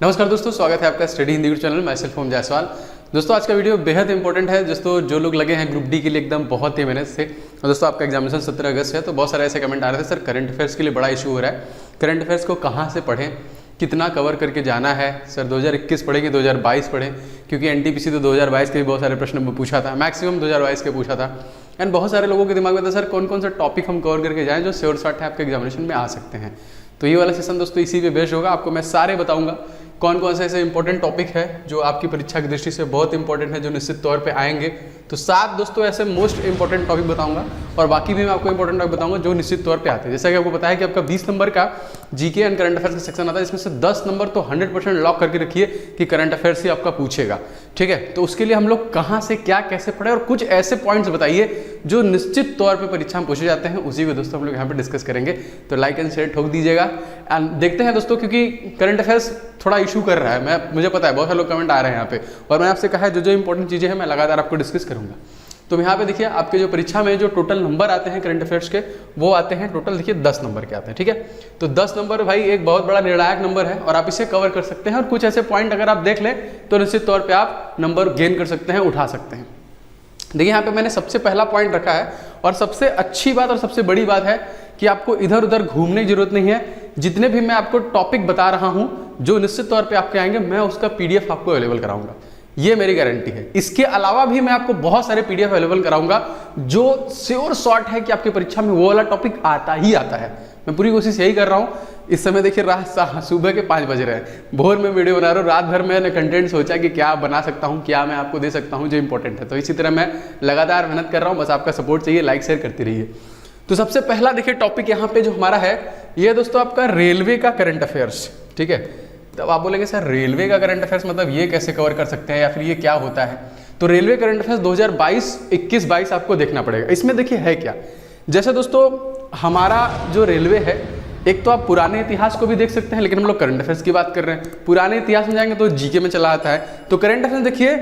नमस्कार दोस्तों, स्वागत है आपका स्टडी हिंदी चैनल मैं सेल्फ होम जायसवाल। दोस्तों आज का वीडियो बेहद इंपॉर्टेंट है। दोस्तों जो लोग लगे हैं ग्रुप डी के लिए एकदम बहुत ही मेहनत से, और दोस्तों आपका एग्जामिनेशन 17 अगस्त है, तो बहुत सारे ऐसे कमेंट आ रहे थे सर करंट अफेयर्स के लिए बड़ा इशू हो रहा है, करंट अफेयर्स को कहाँ से पढ़ें, कितना कवर करके जाना है सर, 2021 पढ़ेंगे 2022 पढ़ें, क्योंकि एनटीपीसी तो 2022 के भी बहुत सारे प्रश्न पूछा था, मैक्सिमम 2022 के पूछा था। एंड बहुत सारे लोगों के दिमाग में था सर कौन कौन सा टॉपिक हम कवर करके जाएँ जो श्योर शॉर्ट है आपके एग्जामिनेशन में आ सकते हैं। तो ये वाला सेशन दोस्तों इसी पे बेस्ड होगा। आपको मैं सारे बताऊंगा कौन कौन से ऐसे इंपॉर्टेंट टॉपिक है जो आपकी परीक्षा की दृष्टि से बहुत इंपॉर्टेंट है, जो निश्चित तौर पे आएंगे। तो 7 दोस्तों ऐसे मोस्ट इंपॉर्टेंट टॉपिक बताऊंगा, और बाकी भी मैं आपको इंपॉर्टेंट टॉपिक बताऊंगा जो निश्चित तौर पे आते हैं। जैसा कि आपको पता है कि आपका 20 नंबर का जीके एंड करंट अफेयर्स का सेक्शन आता है, इसमें से 10 नंबर तो 100% लॉक करके रखिए कि करंट अफेयर्स ही आपका पूछेगा। ठीक है, तो उसके लिए हम लोग कहाँ से क्या कैसे पढ़े और कुछ ऐसे पॉइंट्स बताइए जो निश्चित तौर पे परीक्षा में पूछे जाते हैं, उसी को दोस्तों हम लोग यहाँ पे डिस्कस करेंगे। तो लाइक एंड शेयर ठोक दीजिएगा। एंड देखते हैं दोस्तों, क्योंकि करंट अफेयर्स थोड़ा इशू कर रहा है, मुझे पता है बहुत सारे लोग कमेंट आ रहे हैं यहाँ पे, और मैंने आपसे कहा है जो इंपॉर्टेंट चीज़ें हैं मैं लगातार आपको डिस्कस करूँगा। तो यहाँ पे देखिए आपके जो परीक्षा में जो टोटल नंबर आते हैं करंट अफेयर्स के, वो आते हैं टोटल देखिए 10 नंबर के आते हैं। ठीक है, तो 10 नंबर भाई एक बहुत बड़ा निर्णायक नंबर है और आप इसे कवर कर सकते हैं, और कुछ ऐसे पॉइंट अगर आप देख लें तो निश्चित तौर पे आप नंबर गेन कर सकते हैं, उठा सकते हैं। देखिए यहाँ पे मैंने सबसे पहला पॉइंट रखा है, और सबसे अच्छी बात और सबसे बड़ी बात है कि आपको इधर उधर घूमने की जरूरत नहीं है। जितने भी मैं आपको टॉपिक बता रहा हूँ जो निश्चित तौर पे आपके आएंगे, मैं उसका पीडीएफ आपको अवेलेबल कराऊंगा, ये मेरी गारंटी है। इसके अलावा भी मैं आपको बहुत सारे पीडीएफ अवेलेबल कराऊंगा जो श्योर शॉर्ट है कि आपकी परीक्षा में वो वाला टॉपिक आता ही आता है। मैं पूरी कोशिश यही कर रहा हूँ। इस समय देखिए सुबह के 5 बज रहे हैं, भोर में वीडियो बना रहा हूँ, रात भर मैंने कंटेंट सोचा कि क्या बना सकता हूँ, क्या मैं आपको दे सकता हूँ जो इंपॉर्टेंट है। तो इसी तरह मैं लगातार मेहनत कर रहा हूँ, बस आपका सपोर्ट चाहिए, लाइक शेयर करते रहिए। तो सबसे पहला देखिए टॉपिक यहाँ पे जो हमारा है, ये दोस्तों आपका रेलवे का करंट अफेयर्स। ठीक है, तब आप बोलेंगे सर रेलवे का करंट अफेयर्स मतलब ये कैसे कवर कर सकते हैं या फिर ये क्या होता है। तो रेलवे करंट अफेयर्स 2022, 21, 22 आपको देखना पड़ेगा। इसमें देखिए है क्या, जैसे दोस्तों हमारा जो रेलवे है, एक तो आप पुराने इतिहास को भी देख सकते हैं, लेकिन हम लोग करंट अफेयर्स की बात कर रहे हैं। पुराने इतिहास में जाएंगे तो जीके में चला आता है। तो करंट अफेयर्स देखिए,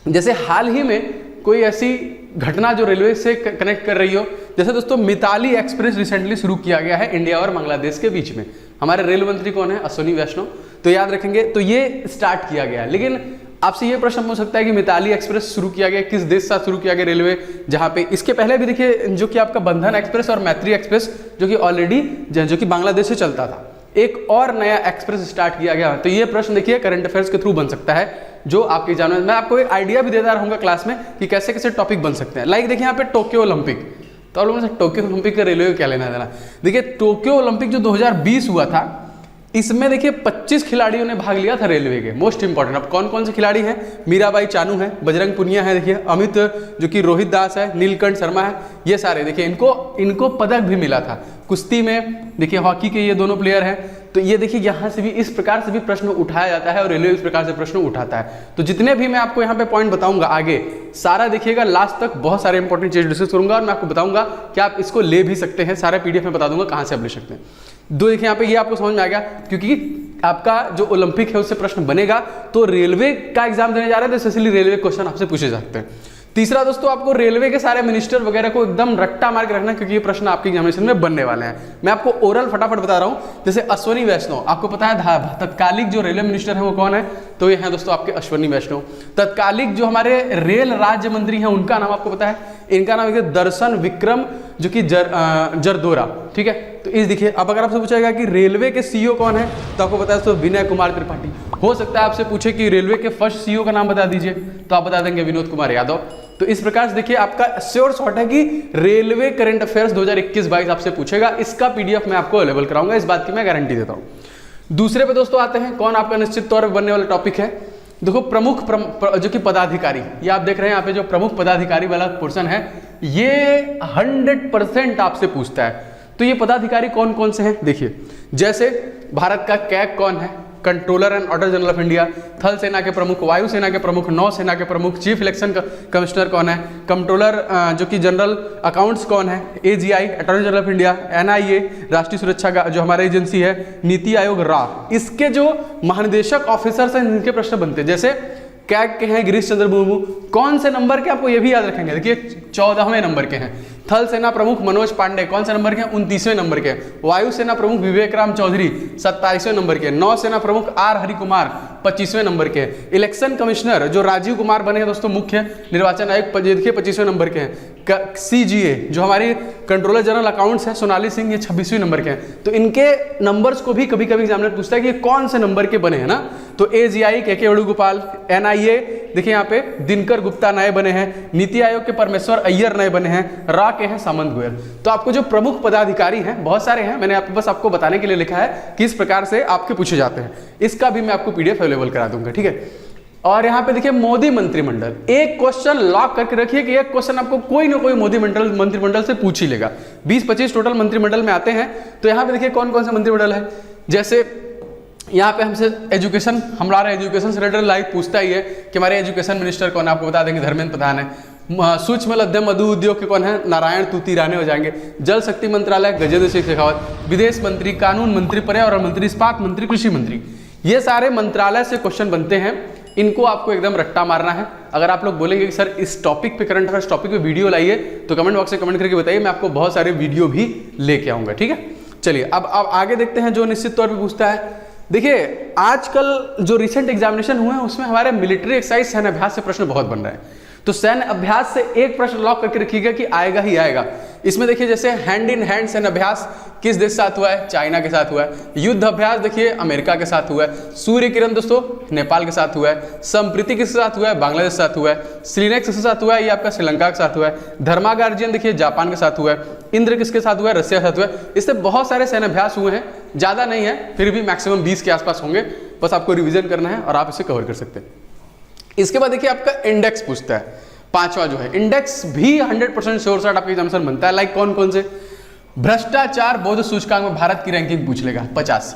जैसे हाल ही में कोई ऐसी घटना जो रेलवे से कनेक्ट कर रही हो, जैसे दोस्तों मिताली एक्सप्रेस रिसेंटली शुरू किया गया है इंडिया और बांग्लादेश के बीच में। हमारे रेल मंत्री कौन है? अश्विनी वैष्णव। तो याद रखेंगे, तो ये स्टार्ट किया गया। लेकिन आपसे ये प्रश्न पूछ सकता है कि मिताली एक्सप्रेस शुरू किया गया किस देश से शुरू किया गया रेलवे, जहां पे इसके पहले भी देखिए जो कि आपका बंधन एक्सप्रेस और मैत्री एक्सप्रेस जो कि ऑलरेडी जो कि बांग्लादेश से चलता था, एक और नया एक्सप्रेस स्टार्ट किया गया। तो ये प्रश्न देखिए करंट अफेयर्स के थ्रू बन सकता है, जो आपके एग्जाम में मैं आपको एक आइडिया भी देता रहूंगा क्लास में कि कैसे कैसे टॉपिक बन सकते हैं। लाइक देखिए यहाँ पे टोक्यो ओलंपिक, तो आप लोगों ने टोक्यो ओलंपिक का रेलवे को क्या लेना देना। देखिए टोक्यो ओलंपिक जो 2020 हुआ था, इसमें देखिए 25 खिलाड़ियों ने भाग लिया था रेलवे के। मोस्ट इंपॉर्टेंट, अब कौन कौन से खिलाड़ी हैं? मीराबाई चानू है, बजरंग पुनिया है, देखिए अमित जो कि रोहित दास है, नीलकंठ शर्मा है, ये सारे देखिए इनको पदक भी मिला था। कुश्ती में देखिए हॉकी के ये दोनों प्लेयर हैं। तो ये देखिए यहाँ से भी इस प्रकार से भी प्रश्न उठाया जाता है और रेलवे इस प्रकार से प्रश्न उठाता है। तो जितने भी मैं आपको यहाँ पे पॉइंट बताऊंगा आगे, सारा देखिएगा लास्ट तक, बहुत सारे इंपॉर्टेंट चीज डिस्कस करूंगा, और मैं आपको बताऊंगा कि आप इसको ले भी सकते हैं। सारे पीडीएफ में बता दूंगा कहाँ से आप ले सकते हैं। दो देखिए यहाँ पे ये आपको समझ में आ गया, क्योंकि आपका जो ओलंपिक है उससे प्रश्न बनेगा, तो रेलवे का एग्जाम देने जा रहे हैं तो स्पेशली रेलवे क्वेश्चन आपसे पूछे जाते हैं। तीसरा दोस्तों, आपको रेलवे के सारे मिनिस्टर वगैरह को एकदम रट्टा मार के रखना, क्योंकि ये प्रश्न आपके एग्जामिनेशन में बनने वाले हैं। मैं आपको ओरल फटाफट बता रहा हूं। जैसे अश्विनी वैष्णव, आपको पता है तत्कालिक जो रेलवे मिनिस्टर है वो कौन है? तो ये हैं दोस्तों आपके अश्विनी वैष्णव। तत्कालिक जो हमारे रेल राज्य मंत्री हैं उनका नाम आपको पता है? इनका नाम है दर्शन विक्रम जो कि जरदोरा। ठीक है, तो इस देखिए, अब अगर आपसे पूछेगा कि रेलवे के सीईओ कौन है, तो आपको पता है तो विनय कुमार त्रिपाठी। हो सकता है आपसे पूछे कि रेलवे के फर्स्ट सीईओ का नाम बता दीजिए, तो आप बता देंगे विनोद कुमार यादव। तो इस प्रकार से देखिए आपका श्योर शॉर्ट है कि रेलवे करंट अफेयर्स 2021-22 आपसे पूछेगा। इसका पीडीएफ मैं आपको अवेलेबल कराऊंगा, इस बात की मैं गारंटी देता हूं। दूसरे पे दोस्तों आते हैं, कौन आपका निश्चित तौर पर बनने वाला टॉपिक है। देखो प्रमुख जो कि पदाधिकारी, ये आप देख रहे हैं यहाँ पे जो प्रमुख पदाधिकारी वाला पोर्शन है, ये 100% आपसे पूछता है। तो ये पदाधिकारी कौन कौन से हैं देखिए, जैसे भारत का कैग कौन है? Controller and auditor general of India. थल सेना के प्रमुख, वायु सेना के प्रमुख, नौ सेना के प्रमुख। चीफ इलेक्शन कमिश्नर कौन है? कंट्रोलर जो कि जनरल अकाउंट्स कौन है? AGI, attorney general of India. NIA, राष्ट्रीय सुरक्षा का जो हमारी एजेंसी है। नीति आयोग, रा। इसके जो महानिदेशक ऑफिसर्स हैं इनके प्रश्न बनते हैं। जैसे कैग के हैं गिरीश चंद्र मुर्मू, कौन से नंबर के, आपको ये भी याद रखेंगे, देखिए 14वें नंबर के हैं। थल सेना प्रमुख मनोज पांडे कौन से नंबर के हैं? 29वें नंबर के। वायुसेना प्रमुख विवेक राम चौधरी 27वें नंबर के। नौसेना प्रमुख आर हरिकुमार 25वें नंबर के। इलेक्शन कमिश्नर जो राजीव कुमार बने हैं दोस्तों मुख्य निर्वाचन आयुक्त देखिए 25वें नंबर के हैं। CGA जो हमारी कंट्रोलर जनरल अकाउंट्स है सोनाली सिंह ये 26वें नंबर के हैं। तो इनके नंबर्स को भी कभी कभी एग्जामिनर पूछता है कि ये कौन से नंबर के बने हैं ना। तो AGI KK वेणुगोपाल, NIA देखिए यहाँ पे दिनकर गुप्ता नए बने हैं। नीति आयोग के परमेश्वर अय्यर नए बने हैं। रा के हैं सामंत गोयल। तो आपको जो प्रमुख पदाधिकारी हैं बहुत सारे हैं, मैंने आपको बस आपको बताने के लिए लिखा है किस प्रकार से आपके पूछे जाते हैं। इसका भी मैं आपको PDF अवेलेबल करा दूंगा, ठीक है। और यहाँ पे देखिए मोदी मंत्रिमंडल, एक क्वेश्चन लॉक करके रखिए कि एक क्वेश्चन आपको कोई ना कोई मोदी मंत्रिमंडल से पूछ ही लेगा। 20-25 टोटल मंत्रिमंडल में आते हैं। तो यहाँ पे देखिए कौन कौन से मंत्रिमंडल है। जैसे यहाँ पे हमसे एजुकेशन, हमारा एजुकेशन से रिलेटेड लाइव पूछता ही है कि हमारे एजुकेशन मिनिस्टर कौन है, आपको बता देंगे धर्मेंद्र प्रधान है। सूक्ष्म मध्यम मधु उद्योग के कौन है? नारायण तूती राणे हो जाएंगे। जल शक्ति मंत्रालय गजेंद्र सिंह शेखावत। विदेश मंत्री, कानून मंत्री, पर्यावरण मंत्री, इस्पात मंत्री, कृषि मंत्री। ये सारे मंत्रालय से क्वेश्चन बनते हैं। इनको आपको एकदम रट्टा मारना है। अगर आप लोग बोलेंगे कि सर इस टॉपिक पे करंट अफेयर्स टॉपिक पे वीडियो लाइए तो कमेंट बॉक्स में कमेंट करके बताइए, मैं आपको बहुत सारे वीडियो भी लेके आऊंगा, ठीक है। चलिए अब आगे देखते हैं जो निश्चित तौर पे पूछता है। देखिए आजकल जो रिसेंट एग्जामिनेशन हुए हैं उसमें हमारे मिलिट्री एक्सरसाइज सैन्य अभ्यास से प्रश्न बहुत बन रहे हैं। तो सैन्य अभ्यास से एक प्रश्न लॉक करके रखिएगा कि आएगा ही आएगा। इसमें देखिए जैसे हैंड इन हैंड सैन्य अभ्यास किस देश के साथ हुआ है? चाइना के साथ हुआ है। युद्ध अभ्यास देखिए अमेरिका के साथ हुआ है। सूर्य किरण दोस्तों नेपाल के साथ हुआ है। संप्रीति किसके साथ हुआ है? बांग्लादेश के साथ हुआ है। स्लीनेक्स किसके साथ हुआ है? ये आपका श्रीलंका के साथ हुआ है। धर्मागार्जियन देखिए जापान के साथ हुआ है। इंद्र किसके साथ हुआ है? रसिया के साथ हुआ है। इससे बहुत सारे सैन्य अभ्यास हुए हैं, ज्यादा नहीं है, फिर भी मैक्सिमम 20 के आसपास होंगे। बस आपको रिविजन करना है और आप इसे कवर कर सकते हैं। इसके बाद देखिए आपका इंडेक्स पूछता है, पांचवा जो है इंडेक्स भी 100% श्योर शॉट आपके एग्जामिनेशन बनता है। लाइक कौन कौन से? भ्रष्टाचार बौद्ध सूचकांक में भारत की रैंकिंग पूछ लेगा 50।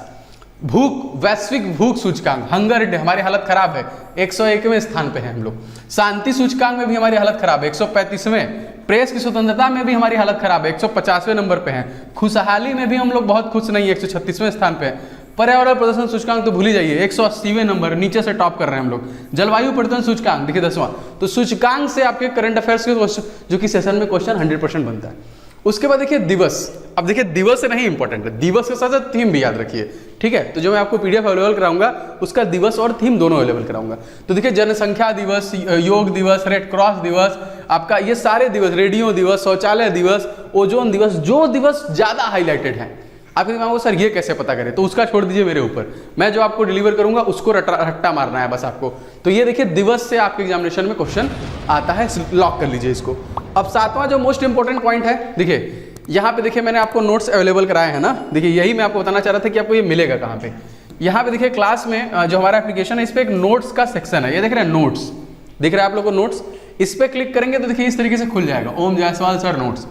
भूख, वैश्विक भूख सूचकांक, हंगर इंडेक्स, हमारी हालत खराब है, 101वें स्थान पे है हम लोग। शांति सूचकांक में भी हमारी हालत खराब है, 135वें। प्रेस की स्वतंत्रता में भी हमारी हालत खराब है, 150वें नंबर पे है। खुशहाली में भी हम लोग बहुत खुश नहीं है, 136वें स्थान पे है। पर्यावरण प्रदर्शन सूचकांक तो भूल ही जाइए, 180वें नंबर, नीचे से टॉप कर रहे हैं हम लोग। जलवायु परिवर्तन सूचकांक देखिए 10वां। तो सूचकांक से आपके करंट अफेयर्स के क्वेश्चन जो कि सेशन में क्वेश्चन 100% बनता है। उसके बाद देखिए दिवस। अब देखिए दिवस से नहीं इंपॉर्टेंट है, दिवस के साथ साथ थीम भी याद रखिए, ठीक है। तो जो मैं आपको PDF अवेलेबल कराऊंगा उसका दिवस और थीम दोनों अवेलेबल कराऊंगा। तो देखिए जनसंख्या दिवस, योग दिवस, रेड क्रॉस दिवस, आपका ये सारे दिवस, रेडियो दिवस, शौचालय दिवस, ओजोन दिवस, जो दिवस ज्यादा हाईलाइटेड है। आप दिमाग को सर ये कैसे पता करें, तो उसका छोड़ दीजिए मेरे ऊपर, मैं जो आपको डिलीवर करूंगा उसको रट्टा मारना है बस आपको। तो ये देखिए दिवस से आपके एग्जामिनेशन में क्वेश्चन आता है, लॉक कर लीजिए इसको। अब सातवां जो मोस्ट इंपॉर्टेंट पॉइंट है, देखिए यहाँ पे देखिए मैंने आपको नोट्स अवेलेबल कराए हैं ना। देखिए यही मैं आपको बताना चाह रहा था कि आपको ये मिलेगा कहाँ पे। यहाँ पे देखिए क्लास में जो हमारा एप्लीकेशन है इस पे एक नोट्स का सेक्शन है, ये देख रहे हैं नोट्स, दिख रहा है आप लोग को नोट्स। इस पे क्लिक करेंगे तो देखिए इस तरीके से खुल जाएगा, ओम जायसवाल सर नोट्स।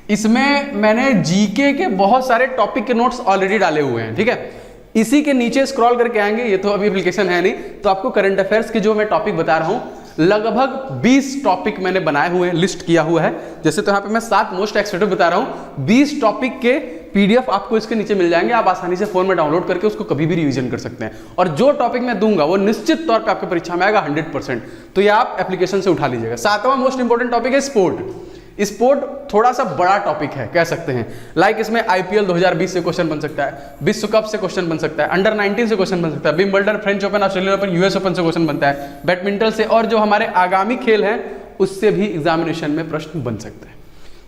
इसमें मैंने जीके के बहुत सारे टॉपिक के नोट्स ऑलरेडी डाले हुए हैं, ठीक है। इसी के नीचे स्क्रॉल करके आएंगे, ये तो अभी एप्लीकेशन है नहीं, तो आपको करंट अफेयर्स के जो मैं टॉपिक बता रहा हूँ लगभग 20 टॉपिक मैंने बनाए हुए हैं, लिस्ट किया हुआ है। जैसे तो यहाँ पे मैं 7 मोस्ट एक्सपेक्टेड बता रहा हूँ, 20 टॉपिक के PDF आपको इसके नीचे मिल जाएंगे। आप आसानी से फोन में डाउनलोड करके उसको कभी भी रिवीजन कर सकते हैं। और जो टॉपिक मैं दूंगा वो निश्चित तौर पे आपके परीक्षा में आएगा 100%। तो ये आप एप्लीकेशन से उठा लीजिएगा। सातवां मोस्ट इंपॉर्टेंट टॉपिक है स्पोर्ट। स्पोर्ट थोड़ा सा बड़ा टॉपिक है कह सकते हैं। लाइक इसमें IPL 2020 से क्वेश्चन बन सकता है, विश्व कप से क्वेश्चन बन सकता है, अंडर 19 से क्वेश्चन बन सकता है, Wimbledon, French open, Australian open, US open से क्वेश्चन बनता है, बैडमिंटन से, और जो हमारे आगामी खेल हैं उससे भी एग्जामिनेशन में प्रश्न बन सकता है।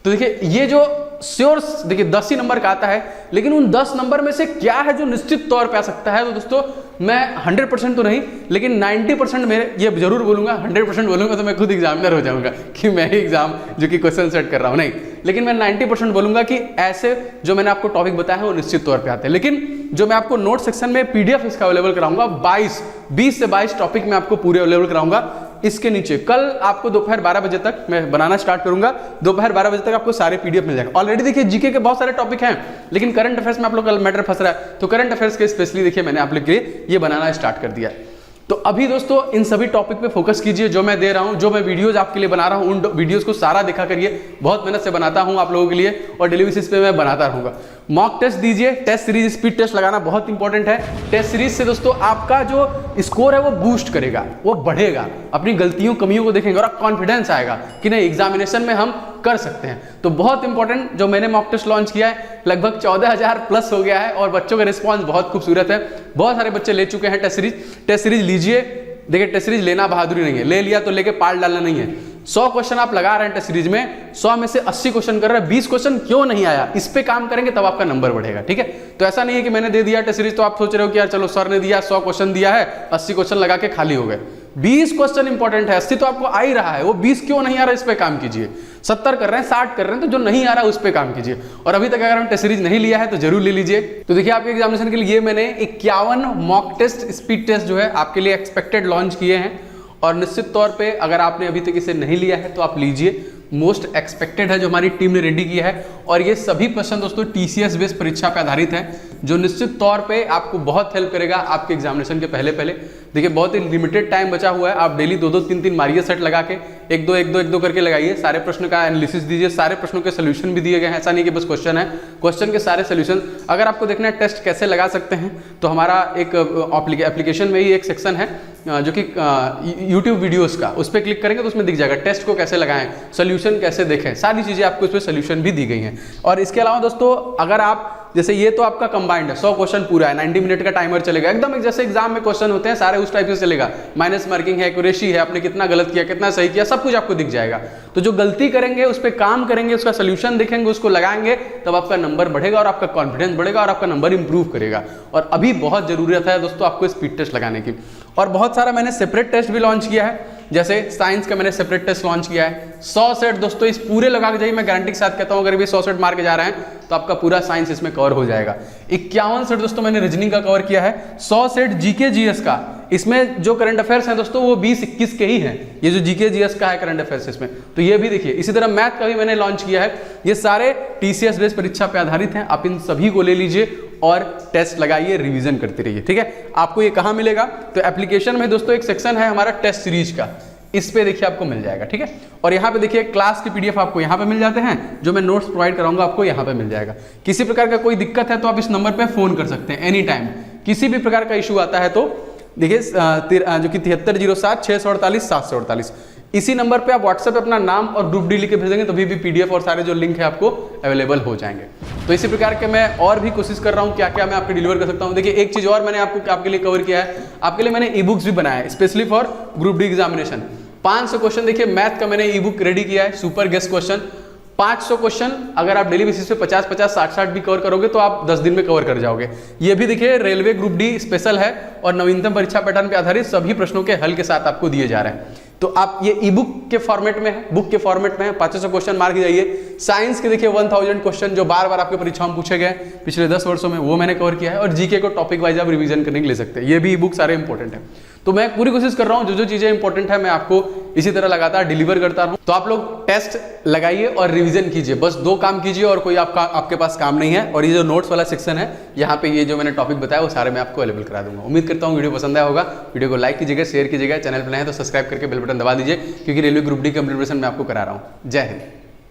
तो देखिए ये जो श्योर देखिए 10 ही नंबर का आता है, लेकिन उन 10 नंबर में से क्या है जो निश्चित तौर पे आ सकता है। तो दोस्तों मैं 100% तो नहीं लेकिन 90% मेरे ये जरूर बोलूंगा। 100% बोलूंगा तो मैं खुद एग्जामिनर हो जाऊंगा कि मैं ही एग्जाम जो कि क्वेश्चन सेट कर रहा हूं, नहीं, लेकिन मैं 90% बोलूंगा कि ऐसे जो मैंने आपको टॉपिक बताया है वो निश्चित तौर पे आते हैं। लेकिन जो मैं आपको नोट सेक्शन में PDF इसका अवेलेबल कराऊंगा 20 से 22 टॉपिक मैं आपको पूरे अवेलेबल कराऊंगा। इसके नीचे कल आपको दोपहर 12 बजे तक मैं बनाना स्टार्ट करूंगा, दोपहर 12 बजे तक आपको सारे PDF मिल जाएंगे। ऑलरेडी देखिए जीके के बहुत सारे टॉपिक हैं, लेकिन करंट अफेयर्स में आप लोग का मैटर फंस रहा है, तो करंट अफेयर्स के स्पेशली देखिए मैंने आप लोग के लिए ये बनाना स्टार्ट कर दिया है। तो अभी दोस्तों इन सभी टॉपिक पे फोकस कीजिए, जो मैं दे रहा हूं, जो मैं वीडियोज आपके लिए बना रहा हूं, उन वीडियोज को सारा देखा करिए। बहुत मेहनत से बनाता हूं आप लोगों के लिए और डेली बेसिस पे मैं बनाता रहूंगा। मॉक टेस्ट दीजिए, टेस्ट सीरीज स्पीड टेस्ट लगाना बहुत इंपॉर्टेंट है। टेस्ट सीरीज से दोस्तों आपका जो स्कोर है वो बूस्ट करेगा, वो बढ़ेगा, अपनी गलतियों कमियों को देखेंगे और कॉन्फिडेंस आएगा कि नहीं एग्जामिनेशन में हम कर सकते हैं। तो बहुत इंपॉर्टेंट जो मैंने मॉक टेस्ट लॉन्च किया है, लगभग 14,000 प्लस हो गया है और बच्चों का रिस्पॉन्स बहुत खूबसूरत है। बहुत सारे बच्चे ले चुके हैं टेस्ट सीरीज। टेस्ट सीरीज लीजिए, देखिए टेस्ट सीरीज लेना बहादुरी नहीं है, ले लिया तो लेके पाल डालना नहीं है। 100 क्वेश्चन आप लगा रहे हैं टेस्ट सीरीज में, 100 में से 80 क्वेश्चन कर रहे हैं, 20 क्वेश्चन क्यों नहीं आया, इस पे काम करेंगे तब आपका नंबर बढ़ेगा। ठीक है, तो ऐसा नहीं है कि मैंने दे दिया टेस्ट सीरीज तो आप सोच रहे हो कि यार चलो सर ने दिया 100 क्वेश्चन दिया है, 80 क्वेश्चन लगा के खाली हो गए। 20 क्वेश्चन इंपॉर्टेंट है, 80 तो आपको आ ही रहा है, वो 20 क्यों नहीं आ रहा, इस पे काम कीजिए। 70 कर रहे हैं, 60 कर रहे हैं, तो जो नहीं आ रहा है उस पे काम कीजिए। और अभी तक अगर हम टेस्ट सीरीज नहीं लिया है तो जरूर ले लीजिए। तो देखिए आपके एग्जामिनेशन के लिए मैंने 51 मॉक टेस्ट स्पीड टेस्ट जो है आपके लिए एक्सपेक्टेड लॉन्च किए हैं और निश्चित तौर पे अगर आपने अभी तक इसे नहीं लिया है तो आप लीजिए। मोस्ट एक्सपेक्टेड है जो हमारी टीम ने रेडी किया है और ये सभी प्रश्न दोस्तों TCS बेस्ड परीक्षा पे आधारित है जो निश्चित तौर पे आपको बहुत हेल्प करेगा आपके एग्जामिनेशन के पहले। देखिए बहुत ही लिमिटेड टाइम बचा हुआ है, आप डेली 2-2 3-3 मारिए सेट लगा के, 1-2 करके लगाइए, सारे प्रश्न का एनालिसिस दीजिए, सारे प्रश्नों के सोल्यूशन भी दिए गए हैं, ऐसा नहीं कि बस क्वेश्चन है, क्वेश्चन के सारे सोल्यूशन। अगर आपको देखना है टेस्ट कैसे लगा सकते हैं तो हमारा एक एप्लीकेशन में ही एक सेक्शन है जो कि यूट्यूब वीडियोस का, उस पर क्लिक करेंगे तो उसमें दिख जाएगा टेस्ट को कैसे लगाएं, सोल्यूशन कैसे देखें, सारी चीजें आपको इस पर सोल्यूशन भी दी गई हैं। और इसके अलावा दोस्तों अगर आप जैसे ये तो आपका कंबाइंड है, 100 क्वेश्चन पूरा है, 90 मिनट का टाइमर चलेगा, एकदम जैसे एग्जाम में क्वेश्चन होते हैं सारे उस टाइप से चलेगा, माइनस मार्किंग है, एक्यूरेसी है, आपने कितना गलत किया कितना सही किया सब कुछ आपको दिख जाएगा। तो जो गलती करेंगे उस पर काम करेंगे, उसका सोल्यूशन देखेंगे, उसको लगाएंगे, तब आपका नंबर बढ़ेगा और आपका कॉन्फिडेंस बढ़ेगा और आपका नंबर इंप्रूव करेगा। और अभी बहुत जरूरत है दोस्तों आपको स्पीड टेस्ट लगाने की। और बहुत सारा मैंने सेपरेट टेस्ट भी लॉन्च किया है, जैसे साइंस का मैंने सेपरेट टेस्ट लॉन्च किया है। 100 सेट दोस्तों इस पूरे लगा के जाइए, मैं गारंटी के साथ कहता हूं अगर भी 100 सेट मार के जा रहे हैं तो आपका पूरा साइंस इसमें कवर हो जाएगा। 51 सेट दोस्तों मैंने रीजनिंग का कवर किया है, 100 सेट जीके जीएस का। इसमें जो करंट अफेयर्स हैं दोस्तों वो 20-21 के ही हैं, ये जो जीके जीएस का है करंट अफेयर्स इसमें, तो ये भी देखिए। इसी तरह मैथ का भी मैंने लॉन्च किया है, ये सारे TCS बेस्ड परीक्षा पे आधारित हैं, आप इन सभी को ले लीजिए और टेस्ट लगाइए, रिवीजन करते रहिए। ठीक है, आपको ये कहाँ मिलेगा, तो एप्लीकेशन में दोस्तों एक सेक्शन है हमारा टेस्ट सीरीज का, इस पे देखिए आपको मिल जाएगा। ठीक है, और यहाँ पे देखिए क्लास की PDF आपको यहाँ पे मिल जाते हैं, जो मैं नोट्स प्रोवाइड कराऊंगा आपको यहाँ पे मिल जाएगा। किसी प्रकार का कोई दिक्कत है तो आप इस नंबर पे फोन कर सकते हैं एनी टाइम, किसी भी प्रकार का इशू आता है तो देखिए जो कि 7307-648-748 इसी नंबर पे आप व्हाट्सएप पे अपना नाम और ग्रुप डी लिख के भेजेंगे तभी भी PDF और सारे जो लिंक है आपको अवेलेबल हो जाएंगे। तो इसी प्रकार के मैं और भी कोशिश कर रहा हूँ क्या क्या मैं आपको डिलीवर कर सकता हूँ। देखिए एक चीज और मैंने आपके लिए कवर किया है, आपके लिए मैंने ई-बुक्स भी बनाया है specially for group D examination. 500 question देखिए मैथ का मैंने ई-बुक रेडी किया है, सुपर गेस्ट क्वेश्चन 500 क्वेश्चन अगर आप डेली बेसिस पे 50-50 60-60 भी कवर करोगे तो आप 10 दिन में कवर कर जाओगे। ये भी देखिए रेलवे ग्रुप डी स्पेशल है और नवीनतम परीक्षा पैटर्न पे आधारित सभी प्रश्नों के हल के साथ आपको दिए जा रहे हैं। तो आप ये ई-बुक के फॉर्मेट में है, बुक के फॉर्मेट में है, 500 क्वेश्चन मार के जाइए। साइंस के देखिए 1000 क्वेश्चन जो बार बार आपके परीक्षाओं में पूछे गए पिछले 10 वर्षों में, वो मैंने कवर किया है। और जीके को टॉपिक वाइज आप रिवीजन करने के ले सकते हैं, ये भी ई-बुक सारे इंपॉर्टेंट है। तो मैं पूरी कोशिश कर रहा हूँ जो चीजें इंपॉर्टेंट है मैं आपको इसी तरह लगातार डिलीवर करता रहूं। तो आप लोग टेस्ट लगाइए और रिवीजन कीजिए, बस 2 काम कीजिए और कोई आपके पास काम नहीं है। और ये जो नोट्स वाला सेक्शन है यहाँ पे ये जो मैंने टॉपिक बताया वो सारे मैं आपको अवेलेबल करा दूंगा। उम्मीद करता हूँ वीडियो पसंद आया होगा, वीडियो को लाइक कीजिएगा, शेयर कीजिएगा, चैनल पर नए हैं तो सब्सक्राइब करके बेल बटन दबा दीजिए क्योंकि रेलवे ग्रुप डी की प्रिपरेशन मैं आपको करा रहा हूँ। जय हिंद।